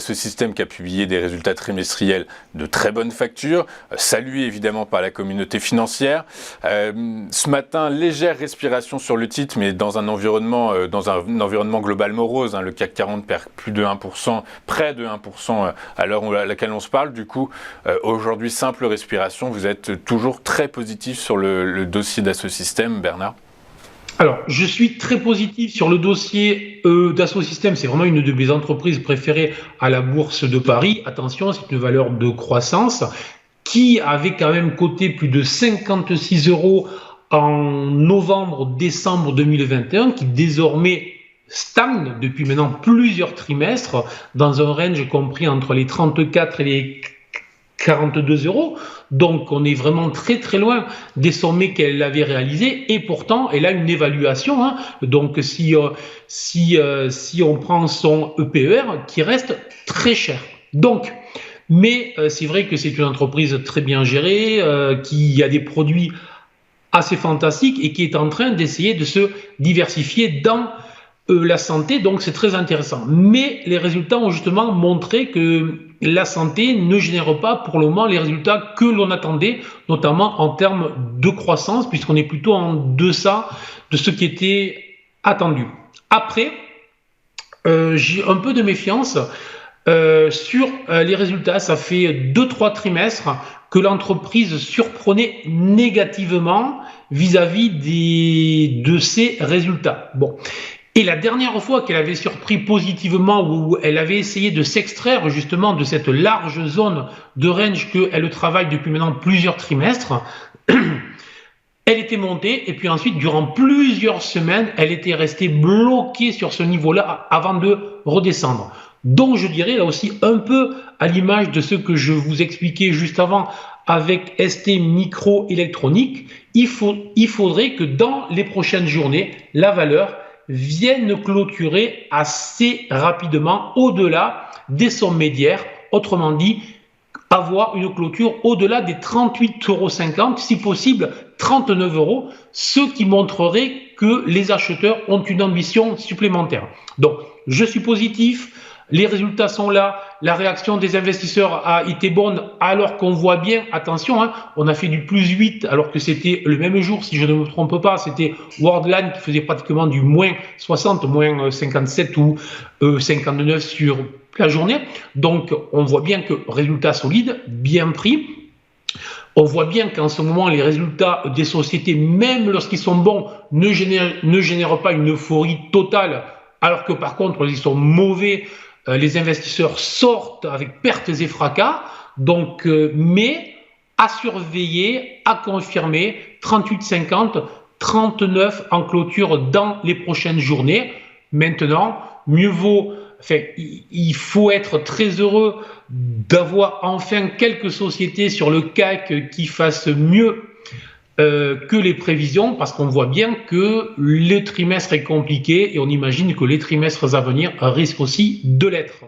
Dassault Systèmes qui a publié des résultats trimestriels de très bonne facture, salués évidemment par la communauté financière. Ce matin, légère respiration sur le titre, mais dans un environnement global morose. Le CAC 40 perd plus de 1%, près de 1% à l'heure à laquelle on se parle. Du coup, aujourd'hui, simple respiration. Vous êtes toujours très positif sur le dossier Dassault Systèmes, Bernard? Alors, je suis très positif sur le dossier Dassault Systèmes. C'est vraiment une de mes entreprises préférées à la Bourse de Paris. Attention, c'est une valeur de croissance qui avait quand même coté plus de 56 € en novembre-décembre 2021, qui désormais stagne depuis maintenant plusieurs trimestres dans un range compris entre les 34 et les 42 €. Donc, on est vraiment très très loin des sommets qu'elle avait réalisés et pourtant, elle a une évaluation. Donc, si on prend son EPER qui reste très cher. Donc, mais c'est vrai que c'est une entreprise très bien gérée, qui a des produits assez fantastique et qui est en train d'essayer de se diversifier dans la santé, donc c'est très intéressant. Mais les résultats ont justement montré que la santé ne génère pas pour le moment les résultats que l'on attendait, notamment en termes de croissance, puisqu'on est plutôt en deçà de ce qui était attendu. Après, j'ai un peu de méfiance sur les résultats. Ça fait 2-3 trimestres que l'entreprise surprenait négativement vis-à-vis de ses résultats. Bon. Et la dernière fois qu'elle avait surpris positivement, où elle avait essayé de s'extraire justement de cette large zone de range qu'elle travaille depuis maintenant plusieurs trimestres, elle était montée et puis ensuite, durant plusieurs semaines, elle était restée bloquée sur ce niveau-là avant de redescendre. Donc, je dirais là aussi un peu à l'image de ce que je vous expliquais juste avant avec ST Microélectronique, il faudrait que dans les prochaines journées, la valeur vienne clôturer assez rapidement au-delà des sommets d'hier. Autrement dit, avoir une clôture au-delà des 38,50 €, si possible 39 €, ce qui montrerait que les acheteurs ont une ambition supplémentaire. Donc, je suis positif. Les résultats sont là, la réaction des investisseurs a été bonne alors qu'on voit bien, attention, on a fait du plus 8 alors que c'était le même jour, si je ne me trompe pas, c'était Worldline qui faisait pratiquement du moins 60, moins 57 ou 59 sur la journée. Donc on voit bien que résultats solides, bien pris. On voit bien qu'en ce moment, les résultats des sociétés, même lorsqu'ils sont bons, ne génèrent pas une euphorie totale, alors que par contre, ils sont mauvais. Les investisseurs sortent avec pertes et fracas, donc, mais à surveiller, à confirmer, 38,50, 39 en clôture dans les prochaines journées. Maintenant, il faut être très heureux d'avoir enfin quelques sociétés sur le CAC qui fassent mieux que les prévisions, parce qu'on voit bien que le trimestre est compliqué et on imagine que les trimestres à venir risquent aussi de l'être.